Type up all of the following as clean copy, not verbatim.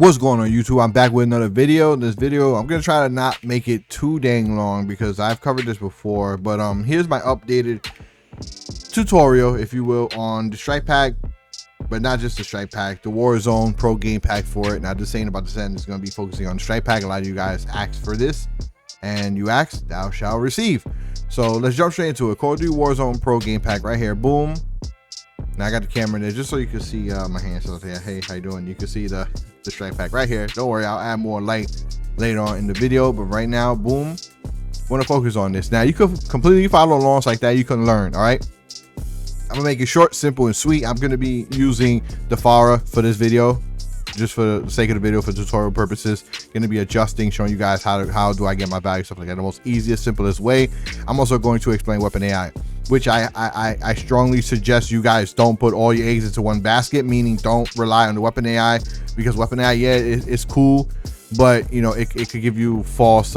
What's going on, YouTube? I'm back with another video. This video, I'm gonna try to not make it too dang long because I've covered this before, but here's my updated tutorial, if you will, on the strike pack, but not just the strike pack, the Warzone Pro game pack for it. Now, just saying about the sentence is gonna be focusing on the strike pack. A lot of you guys asked for this, and you asked, thou shall receive. So let's jump straight into it. Call of Duty Warzone Pro game pack right here. Boom. Now I got the camera in there just so you can see my hands. So hey, how you doing? You can see the strike pack right here. Don't worry, I'll add more light later on in the video, but right now, boom, want to focus on this. Now you could completely follow along like that. You can learn. All right, I'm gonna make it short, simple, and sweet. I'm gonna be using the Farah for this video, just for the sake of the video, for tutorial purposes. Gonna be adjusting, showing you guys how do I get my value, stuff like that, the most easiest, simplest way. I'm also going to explain weapon AI, which I strongly suggest you guys don't put all your eggs into one basket, meaning don't rely on the weapon AI, because weapon AI, yeah, it's cool, but you know, it could give you false,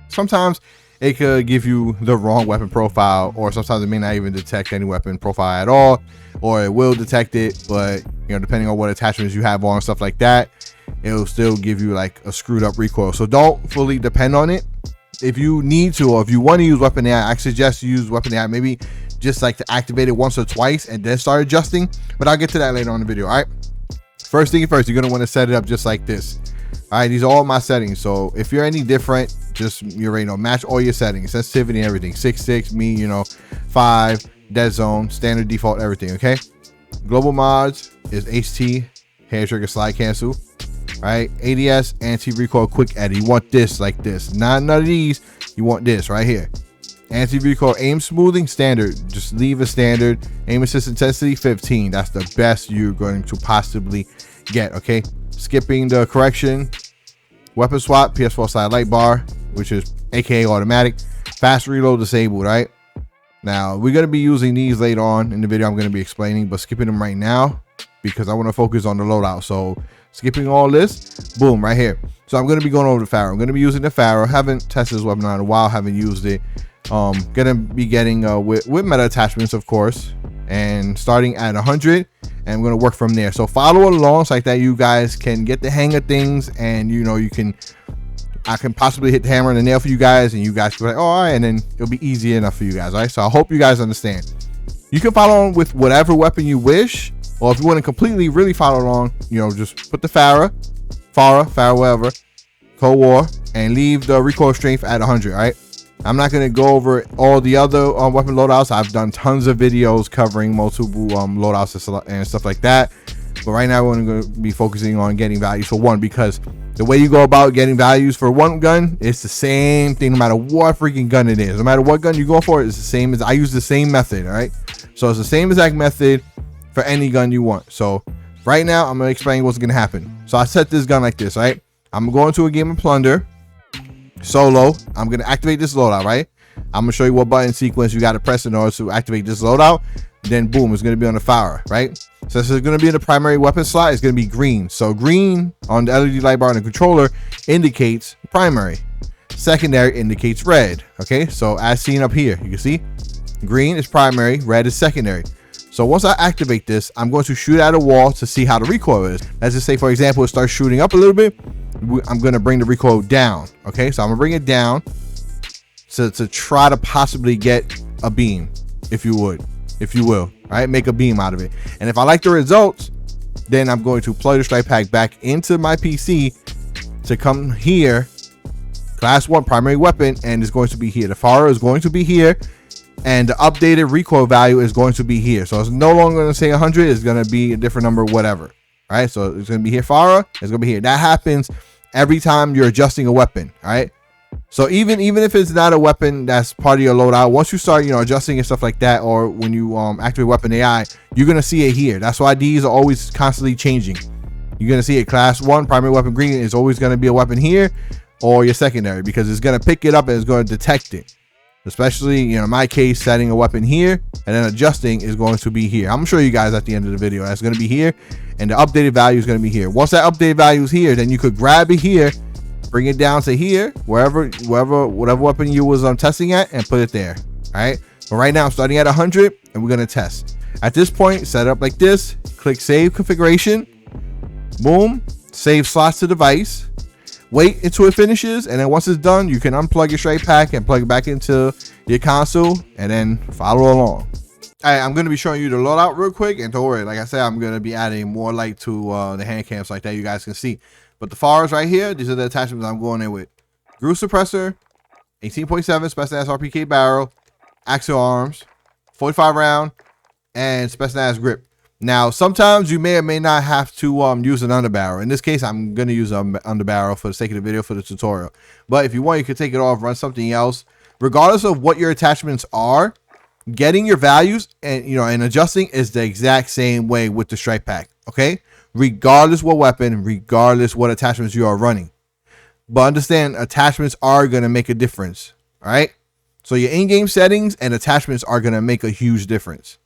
sometimes it could give you the wrong weapon profile, or sometimes it may not even detect any weapon profile at all, or it will detect it, but you know, depending on what attachments you have on, stuff like that, it'll still give you like a screwed up recoil. So don't fully depend on it. If you need to, or if you want to use weapon AI, I suggest you use weapon AI, maybe just like to activate it once or twice and then start adjusting, but I'll get to that later on in the video. All right, first thing first, you're going to want to set it up just like this. All right, these are all my settings, so if you're any different, just, you already know, match all your settings, sensitivity and everything. 6.6, me, you know, 5, dead zone, standard, default, everything. Okay, global mods is HT, hair trigger, slide cancel. Right, ADS, anti-recoil, quick edit. You want this like this, not none of these. You want this right here. Anti-recoil, aim smoothing, standard. Just leave a standard. Aim assist intensity 15. That's the best you're going to possibly get. Okay, skipping the correction. Weapon swap, PS4 side light bar, which is aka automatic. Fast reload disabled. Right, now we're going to be using these later on in the video. I'm going to be explaining, but skipping them right now because I want to focus on the loadout. So skipping all this, boom, right here. So I'm going to be going over the Farah. I'm going to be using the Farah. Haven't tested this weapon in a while, haven't used it. Gonna be getting with meta attachments, of course, and starting at 100, and I'm going to work from there. So follow along so like that you guys can get the hang of things, and you know, I can possibly hit the hammer and the nail for you guys, and you guys can be like, oh, all right, and then it'll be easy enough for you guys. All right, so I hope you guys understand. You can follow on with whatever weapon you wish, or if you want to completely really follow along, you know, just put the Farah, whatever, Cold War, and leave the recoil strength at 100. All right, I'm not going to go over all the other weapon loadouts. I've done tons of videos covering multiple loadouts and stuff like that, but right now we're going to be focusing on getting values for one, because the way you go about getting values for one gun, it's the same thing no matter what freaking gun it is. No matter what gun you go for, it's the same. As I use the same method. All right, so it's the same exact method for any gun you want. So right now I'm gonna explain what's gonna happen. So I set this gun like this. Right, I'm going to a game of plunder solo. I'm gonna activate this loadout. Right, I'm gonna show you what button sequence you got to press in order to activate this loadout. Then boom, it's gonna be on the Farah. Right, so this is gonna be in the primary weapon slot. It's gonna be green. So green on the LED light bar on the controller indicates primary. Secondary indicates red. Okay, so as seen up here, you can see green is primary, red is secondary. So once I activate this, I'm going to shoot at a wall to see how the recoil is. Let's just say, for example, it starts shooting up a little bit. I'm going to bring the recoil down. Okay, so I'm going to bring it down to try to possibly get a beam, if you will. All right, make a beam out of it. And if I like the results, then I'm going to plug the strike pack back into my PC to come here, class 1 primary weapon, and it's going to be here. The Farah is going to be here, and the updated recoil value is going to be here. So it's no longer going to say 100. It's going to be a different number, whatever. All right, so it's going to be here. Farah, it's going to be here. That happens every time you're adjusting a weapon. All right, so even if it's not a weapon that's part of your loadout, once you start, you know, adjusting and stuff like that, or when you activate weapon AI, you're going to see it here. That's why these are always constantly changing. You're going to see it. Class 1 primary weapon green is always going to be a weapon here, or your secondary, because it's going to pick it up and it's going to detect it. Especially, you know, in my case, setting a weapon here and then adjusting is going to be here. I'm gonna show you guys at the end of the video. That's going to be here, and the updated value is going to be here. Once that updated value is here, then you could grab it here, bring it down to here, whatever weapon you was testing at, and put it there. All right, but right now I'm starting at 100, and we're going to test. At this point, set it up like this. Click save configuration. Boom. save slots to device, wait until it finishes, and then once it's done, you can unplug your straight pack and plug it back into your console and then follow along. All right, I'm going to be showing you the loadout real quick, and don't worry, like I said, I'm going to be adding more light to the hand cams like that you guys can see. But the FARs right here, these are the attachments I'm going in with. Groove suppressor, 18.7 specialized RPK barrel, axial arms, 45 round, and specialized grip. Now, sometimes you may or may not have to use an underbarrel. In this case, I'm going to use an underbarrel for the sake of the video for the tutorial. But if you want, you can take it off, run something else. Regardless of what your attachments are, getting your values and adjusting is the exact same way with the strike pack. Okay, regardless what weapon, regardless what attachments you are running. But understand, attachments are going to make a difference. All right, so your in-game settings and attachments are going to make a huge difference.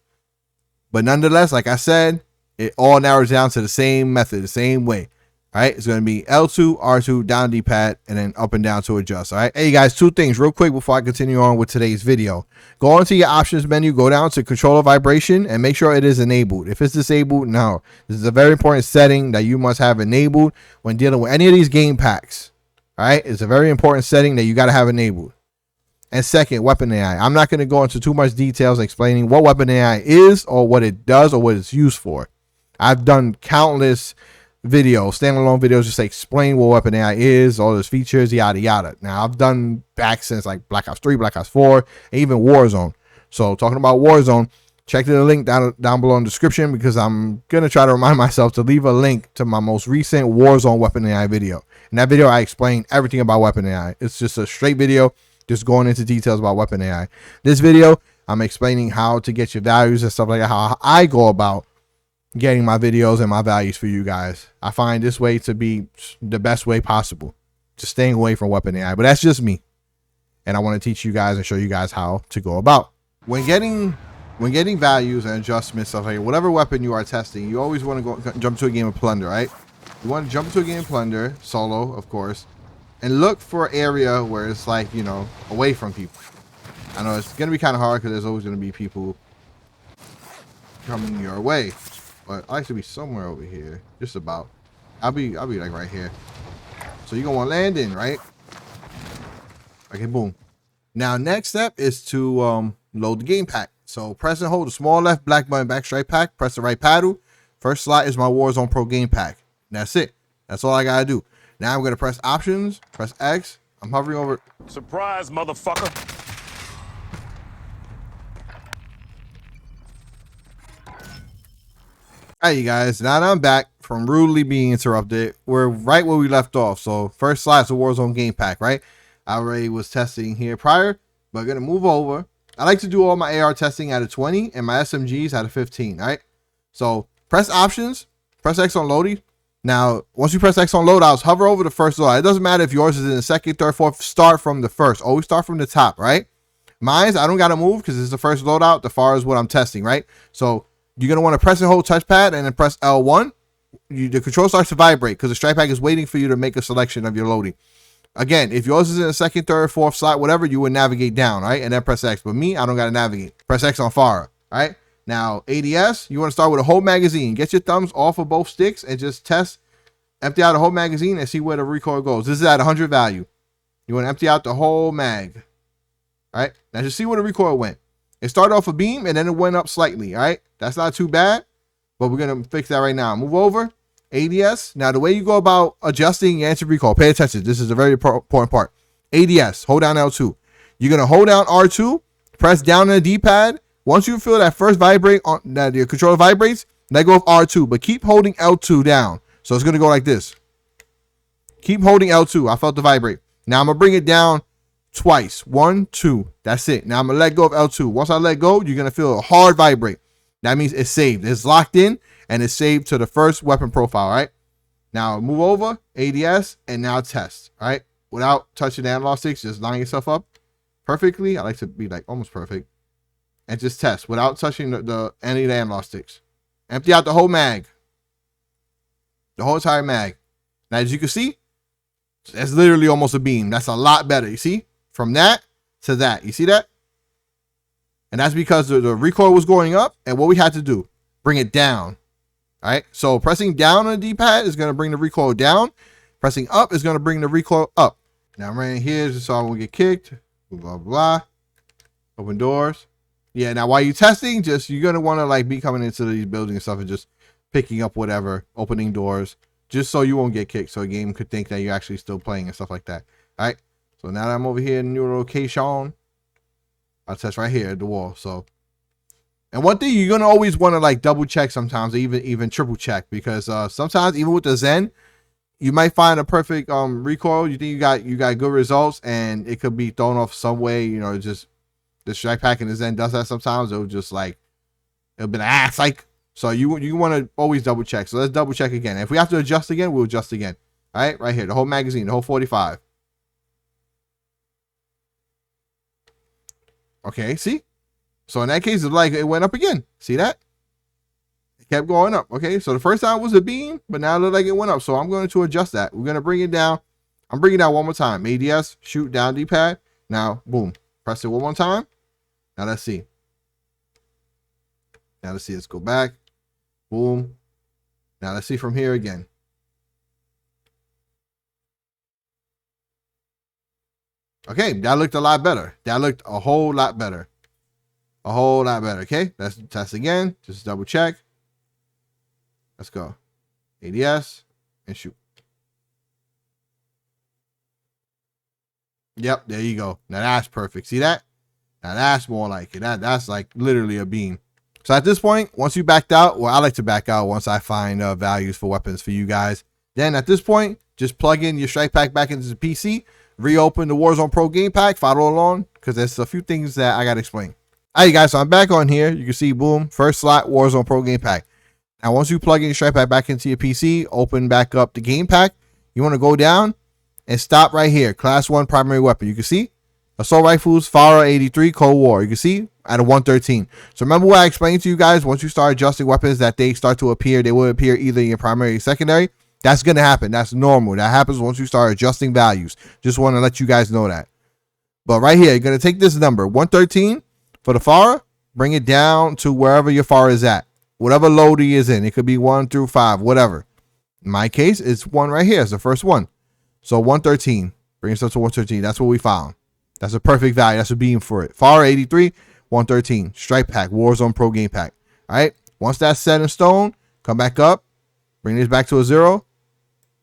But nonetheless, like I said, it all narrows down to the same method, the same way. All right, it's going to be L2, R2, down D-pad, and then up and down to adjust. All right, hey guys, two things real quick before I continue on with today's video. Go into your options menu, go down to controller vibration, and make sure it is enabled. If it's disabled, no. This is a very important setting that you must have enabled when dealing with any of these game packs. All right, it's a very important setting that you got to have enabled. And second, weapon AI. I'm not going to go into too much details explaining what weapon AI is or what it does or what it's used for. I've done countless videos, standalone videos, just explain what weapon AI is, all its features, yada yada. Now I've done back since like Black Ops 3, Black Ops 4, and even Warzone. So talking about Warzone, check the link down below in the description, because I'm gonna try to remind myself to leave a link to my most recent Warzone weapon AI video. In that video, I explain everything about weapon AI. It's just a straight video, just going into details about weapon AI. This video, I'm explaining how to get your values and stuff like that, how I go about getting my videos and my values for you guys. I find this way to be the best way possible, just staying away from weapon AI. But that's just me, and I want to teach you guys and show you guys how to go about when getting values and adjustments, stuff like that. Whatever weapon you are testing, you always want to jump to a game of plunder, right? You want to jump to a game of plunder solo, of course, and look for an area where it's like, away from people. I know it's gonna be kind of hard because there's always gonna be people coming your way. But I like to be somewhere over here, just about. I'll be like right here. So you're gonna want to land in, right? Okay, boom. Now next step is to load the game pack. So press and hold the small left black button back straight pack. Press the right paddle. First slot is my Warzone Pro game pack. And that's it. That's all I gotta do. Now I'm gonna press options. Press X. I'm hovering over. Surprise, motherfucker. Alright, you guys, now that I'm back from rudely being interrupted, we're right where we left off. So first slide is the Warzone game pack, right? I already was testing here prior, but I'm gonna move over. I like to do all my AR testing at a 20 and my SMGs at a 15, right? So press options, press X on loading. Now, once you press X on loadouts, hover over the first loadout. It doesn't matter if yours is in the second, third, fourth, start from the first. Always start from the top, right? Mine's, I don't gotta move because it's the first loadout, the far as what I'm testing, right? So you're going to want to press and hold touchpad and then press L1. The control starts to vibrate because the strike pack is waiting for you to make a selection of your loading. Again, if yours is in the second, third, fourth slot, whatever, you would navigate down, right? And then press X. But me, I don't got to navigate. Press X on fire, right? Now, ADS, you want to start with a whole magazine. Get your thumbs off of both sticks and just test, empty out a whole magazine and see where the recoil goes. This is at 100 value. You want to empty out the whole mag, all right? Now, just see where the recoil went. It started off a beam and then it went up slightly, all right? That's not too bad, but we're going to fix that right now. Move over, ADS. Now, the way you go about adjusting your answer recoil, pay attention. This is a very important part. ADS, hold down L2. You're going to hold down R2, press down on the D-pad. Once you feel that first vibrate, that your controller vibrates, let go of R2, but keep holding L2 down. So it's going to go like this. Keep holding L2. I felt the vibrate. Now, I'm going to bring it down twice. 1, 2. That's it. Now I'm gonna let go of L2. Once I let go, you're gonna feel a hard vibrate. That means it's saved. It's locked in and it's saved to the first weapon profile. Right now, move over ADS and now test. All right, without touching the analog sticks, just line yourself up perfectly. I like to be like almost perfect, and just test without touching any of the analog sticks. Empty out the whole mag, the whole entire mag. Now, as you can see, that's literally almost a beam. That's a lot better. You see? From that to that. You see that? And that's because the recoil was going up. And what we had to do, bring it down. All right, so pressing down on the D-pad is going to bring the recoil down. Pressing up is going to bring the recoil up. Now I'm right here just so I won't get kicked. Blah, blah, blah. Open doors. Yeah, now while you're testing, just you're going to want to like be coming into these buildings and stuff and just picking up whatever, opening doors, just so you won't get kicked. So a game could think that you're actually still playing and stuff like that. All right, so now that I'm over here in the new location, I'll test right here at the wall. So, and one thing you're going to always want to like double check sometimes, even triple check, because sometimes even with the Zen, you might find a perfect recoil. You think you got good results, and it could be thrown off some way. You know, just the strike pack in the Zen does that sometimes. It'll just like it'll be like so you want to always double check. So let's double check again. If we have to adjust again, we'll adjust again. All right here, the whole magazine, the whole 45. Okay, see. So in that case, it's like it went up again. See that? Kept going up. Okay, so the first time was a beam, but now it looked like it went up. So I'm going to adjust that. We're going to bring it down. I'm bringing it down one more time. ADS, shoot down D-pad. Now, boom. Press it one more time. Now let's see. Let's go back. Boom. Now let's see from here again. Okay, that looked a lot better. That looked a whole lot better. A whole lot better. Okay, let's test again. Just double check. Let's go. ADS and shoot. Yep, there you go. Now that's perfect. See that? Now that's more like it. That's like literally a beam. So at this point, once you backed out, well, I like to back out once I find values for weapons for you guys. Then at this point, just plug in your strike pack back into the PC, reopen the Warzone Pro game pack, follow along, because there's a few things that I got to explain. All right, guys, so I'm back on here. You can see, boom, first slot, Warzone Pro game pack. Now, once you plug in your strike pack back into your PC, open back up the game pack, you want to go down and stop right here. Class 1 primary weapon. You can see assault rifles, FARA 83, Cold War. You can see at a 113. So remember what I explained to you guys, once you start adjusting weapons that they start to appear, they will appear either in your primary or secondary. That's going to happen. That's normal. That happens once you start adjusting values. Just want to let you guys know that. But right here, you're going to take this number, 113 for the FARA, bring it down to wherever your FARA is at. Whatever load he is in. It could be 1 through 5, whatever. In my case, it's 1 right here. It's the first one. So 113. Bring us up to 113. That's what we found. That's a perfect value. That's a beam for it. FAR 83, 113. Strike pack, Warzone Pro game pack. All right. Once that's set in stone, come back up, bring this back to a 0,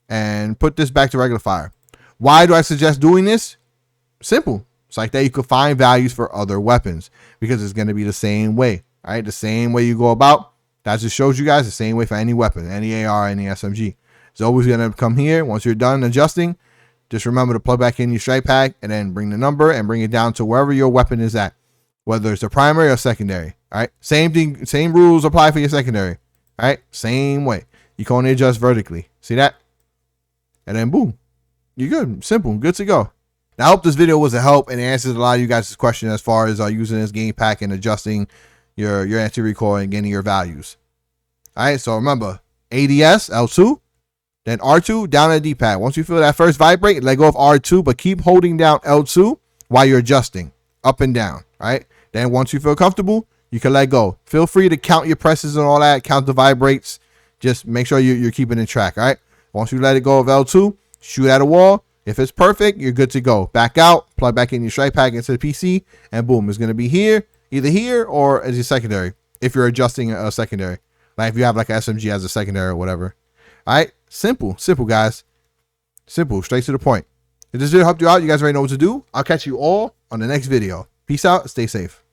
and put this back to regular fire. Why do I suggest doing this? Simple. It's like that you could find values for other weapons because it's going to be the same way. All right. The same way you go about. That just shows you guys the same way for any weapon, any AR, any SMG. It's always going to come here. Once you're done adjusting, just remember to plug back in your strike pack and then bring the number and bring it down to wherever your weapon is at, whether it's the primary or secondary. All right. Same thing. Same rules apply for your secondary. All right. Same way. You can only adjust vertically. See that? And then boom. You're good. Simple. Good to go. Now, I hope this video was a help and answers a lot of you guys' questions as far as using this game pack and adjusting your anti-recoil and getting your values. All right, so remember, ADS, L2, then R2, down at the D-pad. Once you feel that first vibrate, let go of R2, but keep holding down L2 while you're adjusting up and down, all right? Then once you feel comfortable, you can let go. Feel free to count your presses and all that, count the vibrates. Just make sure you're keeping in track, all right? Once you let it go of L2, shoot at a wall. If it's perfect, you're good to go. Back out, plug back in your strike pack into the PC, and boom, it's going to be here. Either here or as your secondary, if you're adjusting a secondary. Like if you have like an SMG as a secondary or whatever. All right. Simple, guys. Simple, straight to the point. If this video helped you out, you guys already know what to do. I'll catch you all on the next video. Peace out. Stay safe.